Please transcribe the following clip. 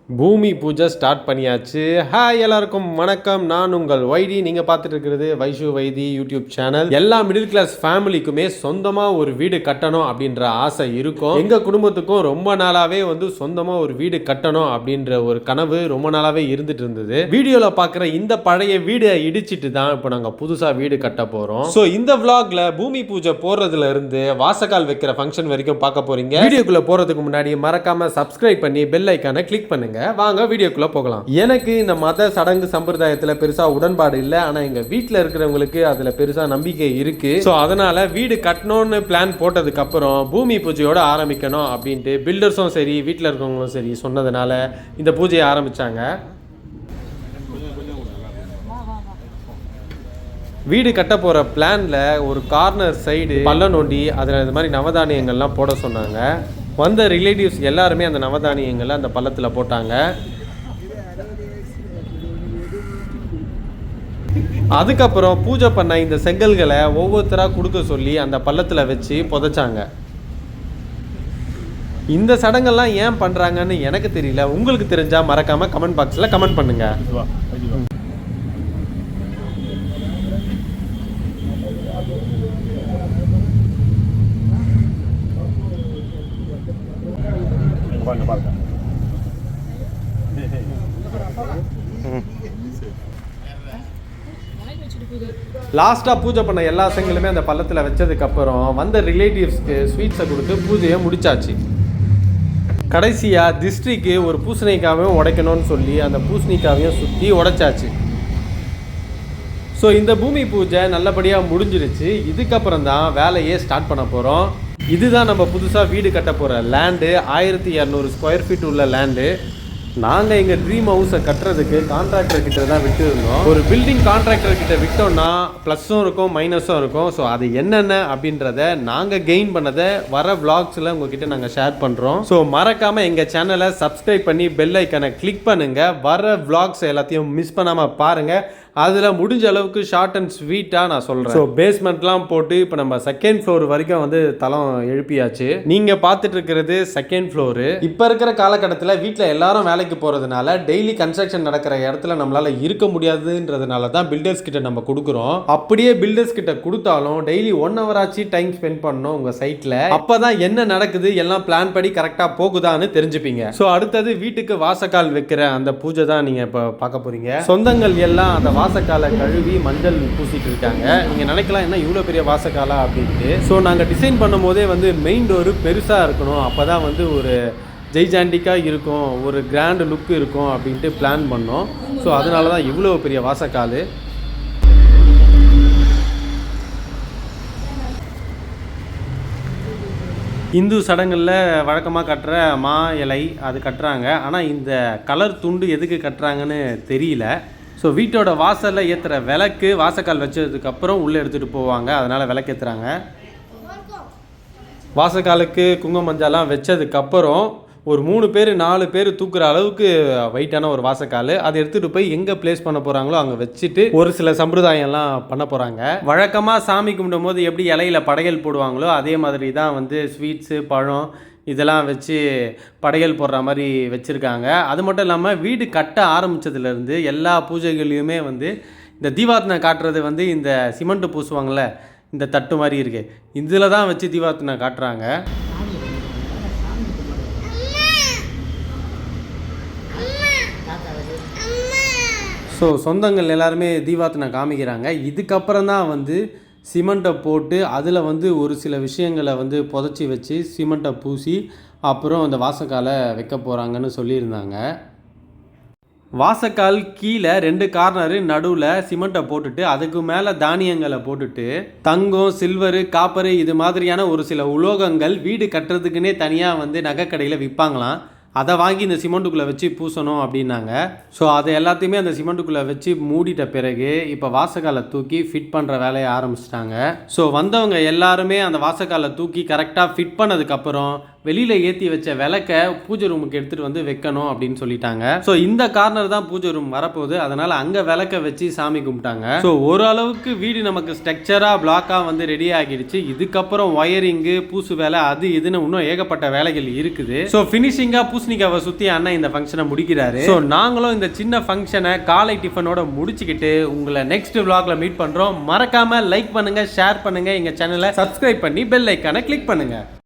பூமி பூஜை ஸ்டார்ட் பண்ணியாச்சு. ஹாய் எல்லாருக்கும் வணக்கம். நான் உங்கள் வைடி. நீங்கள் பார்த்துட்டு இருக்கிறது வைஷு வைதி யூடியூப் சேனல். எல்லா மிடில் கிளாஸ் ஃபேமிலிக்குமே சொந்தமாக ஒரு வீடு கட்டணும் அப்படின்ற ஆசை இருக்கும். எங்கள் குடும்பத்துக்கும் ரொம்ப நாளாகவே சொந்தமாக ஒரு வீடு கட்டணும் அப்படின்ற ஒரு கனவு ரொம்ப நாளாகவே இருந்துட்டு இருந்தது. வீடியோவில் பார்க்குற இந்த பழைய வீடை இடிச்சிட்டு தான் இப்போ நாங்கள் புதுசாக வீடு கட்ட போகிறோம். ஸோ இந்த விளாகில் பூமி பூஜை போடுறதுல இருந்து வாசக்கால் வைக்கிற ஃபங்க்ஷன் வரைக்கும் பார்க்க போகிறீங்க. வீடியோக்குள்ளே போகிறதுக்கு முன்னாடி மறக்காமல் சப்ஸ்கிரைப் பண்ணி பெல் ஐக்கானை கிளிக் பண்ணுங்க. வாங்க வீடியோக்குள்ள போகலாம். எனக்கு இந்த மத சடங்கு சம்பிரதாயத்துல பெருசா உடன்பாடு இல்லை. ஆனா எங்க வீட்டுல இருக்கிறவங்களுக்கு அதுல பெருசா நம்பிக்கை இருக்கு. ஸோ அதனால வீடு கட்டணும்னு பிளான் போட்டதுக்கு அப்புறம் பூமி பூஜையோட ஆரம்பிக்கணும் அப்படின்ட்டு பில்டர்ஸும் சரி வீட்டில் இருக்கிறவங்களும் சரி சொன்னதுனால இந்த பூஜையை ஆரம்பிச்சாங்க. வீடு கட்ட போகிற பிளானில் ஒரு கார்னர் சைடு பள்ளம் நோண்டி அதில் இந்த மாதிரி நவதானியங்கள்லாம் போட சொன்னாங்க. வந்த ரிலேட்டிவ்ஸ் எல்லாருமே அந்த நவதானியங்களை அந்த பள்ளத்தில் போட்டாங்க. அதுக்கப்புறம் பூஜை பண்ண இந்த செங்கல்களை ஒவ்வொருத்தராக கொடுக்க சொல்லி அந்த பள்ளத்தில் வச்சு புதைச்சாங்க. இந்த சடங்கெல்லாம் ஏன் பண்ணுறாங்கன்னு எனக்கு தெரியல. உங்களுக்கு தெரிஞ்சால் மறக்காமல் கமெண்ட் பாக்ஸில் கமெண்ட் பண்ணுங்கள். லாஸ்ட்டாக பூஜை பண்ண எல்லா செங்கலுமே அந்த பள்ளத்தில் வச்சதுக்கப்புறம் வந்த ரிலேட்டிவ்ஸ்க்கு ஸ்வீட்ஸை கொடுத்து பூஜையை முடிச்சாச்சு. கடைசியாக திஷ்டிக்கு ஒரு பூசணிக்காவையும் உடைக்கணும்னு சொல்லி அந்த பூசணிக்காவையும் சுற்றி உடைச்சாச்சு. ஸோ இந்த பூமி பூஜை நல்லபடியாக முடிஞ்சிருச்சு. இதுக்கப்புறம் தான் வேலையே ஸ்டார்ட் பண்ண போகிறோம். இதுதான் நம்ம புதுசாக வீடு கட்ட போகிற லேண்டு. 1200 ஸ்கொயர் ஃபீட் உள்ள லேண்டு. நாங்கள் எங்கள் ட்ரீம் ஹவுஸை கட்டுறதுக்கு கான்ட்ராக்டர் கிட்ட தான் விட்டுருந்தோம். ஒரு பில்டிங் கான்ட்ராக்டர் கிட்ட விட்டோம்னா ப்ளஸ்ஸும் இருக்கும் மைனஸும் இருக்கும். ஸோ அது என்னென்ன அப்படின்றத நாங்கள் கெயின் பண்ணதை வர விளாக்ஸில் உங்ககிட்ட நாங்கள் ஷேர் பண்ணுறோம். ஸோ மறக்காமல் எங்கள் சேனலை சப்ஸ்கிரைப் பண்ணி பெல் ஐக்கனை கிளிக் பண்ணுங்கள். வர விளாக்ஸ் எல்லாத்தையும் மிஸ் பண்ணாமல் பாருங்கள். அதில் முடிஞ்ச அளவுக்கு ஷார்ட் அண்ட் ஸ்வீட்டாக நான் சொல்கிறேன். ஸோ பேஸ்மெண்ட்லாம் போட்டு இப்போ நம்ம செகண்ட் ஃப்ளோர் வரைக்கும் தளம் எழுப்பியாச்சு. நீங்கள் பார்த்துட்டு இருக்கிறது செகண்ட் ஃப்ளோரு. இப்போ இருக்கிற காலகட்டத்தில் வீட்டில் எல்லாரும் வேலைக்கு போகிறதுனால டெய்லி கன்ஸ்ட்ரக்ஷன் நடக்கிற இடத்துல நம்மளால் இருக்க முடியாதுன்றதுனால தான் பில்டர்ஸ் கிட்ட நம்ம கொடுக்குறோம். அப்படியே பில்டர்ஸ் கிட்ட கொடுத்தாலும் டெய்லி 1 hour ஆச்சு டைம் ஸ்பெண்ட் பண்ணணும் உங்கள் சைட்டில். அப்போ தான் என்ன நடக்குது எல்லாம் பிளான் படி கரெக்டாக போகுதான்னு தெரிஞ்சுப்பீங்க. ஸோ அடுத்தது வீட்டுக்கு வாசக்கால் வைக்கிற அந்த பூஜை தான் நீங்கள் இப்போ பார்க்க போகிறீங்க. சொந்தங்கள் எல்லாம் அந்த வாசக்காலை கழுவி மஞ்சள் பூசிட்டு இருக்காங்க. நீங்கள் நினைக்கலாம் என்ன இவ்வளோ பெரிய வாசக்காலா அப்படின்ட்டு. ஸோ நாங்கள் டிசைன் பண்ணும் போதே மெயின் டோரு பெருசாக இருக்கணும், அப்போ தான் ஒரு ஜெய்ஜாண்டிக்காக இருக்கும், ஒரு கிராண்ட் லுக் இருக்கும் அப்படின்ட்டு பிளான் பண்ணோம். ஸோ அதனால தான் இவ்வளோ பெரிய வாசக்கால். இந்து சடங்குகளில் வழக்கமாக கட்டுற மா இலை அது கட்டுறாங்க. ஆனால் இந்த கலர் துண்டு எதுக்கு கட்டுறாங்கன்னு தெரியல. ஸோ வீட்டோட வாசலில் ஏற்றுற விளக்கு வாசக்கால் வச்சதுக்கப்புறம் உள்ளே எடுத்துகிட்டு போவாங்க. அதனால் விளக்கு ஏற்றுறாங்க. வாசக்காலுக்கு குங்கும மஞ்சள்லாம் வச்சதுக்கப்புறம் ஒரு 3 பேர் 4 பேர் தூக்குற அளவுக்கு வெயிட்டான ஒரு வாசக்கால் அதை எடுத்துகிட்டு போய் எங்கே பிளேஸ் பண்ண போகிறாங்களோ அங்கே வச்சுட்டு ஒரு சில சம்பிரதாயம்லாம் பண்ண போகிறாங்க. வழக்கமாக சாமி கும்பிடும் போது எப்படி இலையில படையல் போடுவாங்களோ அதே மாதிரி தான் ஸ்வீட்ஸு பழம் இதெல்லாம் வச்சு படையல் போடுற மாதிரி வச்சுருக்காங்க. அது மட்டும் இல்லாமல் வீடு கட்ட ஆரம்பித்ததுலேருந்து எல்லா பூஜைகள்லையுமே இந்த தீபார்த்தனை காட்டுறது இந்த சிமெண்ட்டு பூசுவாங்கள்ல, இந்த தட்டு மாதிரி இருக்குது, இதில் தான் வச்சு தீபார்த்தனை காட்டுறாங்க. ஸோ சொந்தங்கள் எல்லாருமே தீபார்த்தனை காமிக்கிறாங்க. இதுக்கப்புறம் தான் சிமெண்ட்டை போட்டு அதில் ஒரு சில விஷயங்களை புதைச்சி வச்சு சிமெண்ட்டை பூசி அப்புறம் அந்த வாசக்காலை வைக்க போகிறாங்கன்னு சொல்லியிருந்தாங்க. வாசக்கால் கீழே 2 கார்னரு நடுவில் சிமெண்ட்டை போட்டுட்டு அதுக்கு மேலே தானியங்களை போட்டுட்டு தங்கம் சில்வரு காப்பரு இது மாதிரியான ஒரு சில உலோகங்கள் வீடு கட்டுறதுக்குன்னே தனியாக நகைக்கடையில் விற்பாங்களாம். அதை வாங்கி இந்த சிமெண்ட்டுக்குள்ளே வச்சு பூசணும் அப்படின்னாங்க. ஸோ அதை எல்லாத்தையுமே அந்த சிமெண்ட்டுக்குள்ளே வச்சு மூடிட்ட பிறகு இப்போ வாசக்காலை தூக்கி ஃபிட் பண்ணுற வேலையை ஆரம்பிச்சிட்டாங்க. ஸோ வந்தவங்க எல்லாருமே அந்த வாசக்காலை தூக்கி கரெக்டாக ஃபிட் பண்ணதுக்கப்புறம் வெளியில ஏற்றி வச்ச விளக்க பூஜை ரூமுக்கு எடுத்துகிட்டு வந்து வைக்கணும் அப்படின்னு சொல்லிட்டாங்க. ஸோ இந்த கார்னர் தான் பூஜை ரூம் வரப்போகுது, அதனால் அங்கே விளக்க வச்சு சாமி கும்பிட்டாங்க. ஸோ ஓரளவுக்கு வீடு நமக்கு ஸ்ட்ரக்சராக பிளாக்காக வந்து ரெடி ஆகிடுச்சு. இதுக்கப்புறம் ஒயரிங்கு, பூசு வேலை, அது இதுன்னு இன்னும் ஏகப்பட்ட வேலைகள் இருக்குது. ஸோ ஃபினிஷிங்காக பூசணிக்காவை சுற்றி அண்ணன் இந்த ஃபங்க்ஷனை முடிக்கிறாரு. ஸோ நாங்களும் இந்த சின்ன ஃபங்க்ஷனை காலை டிஃபனோட முடிச்சுக்கிட்டு உங்களை நெக்ஸ்ட் vlogல மீட் பண்ணுறோம். மறக்காமல் லைக் பண்ணுங்கள், ஷேர் பண்ணுங்கள், எங்கள் சேனலை சப்ஸ்கிரைப் பண்ணி பெல் ஐக்கானை கிளிக் பண்ணுங்கள்.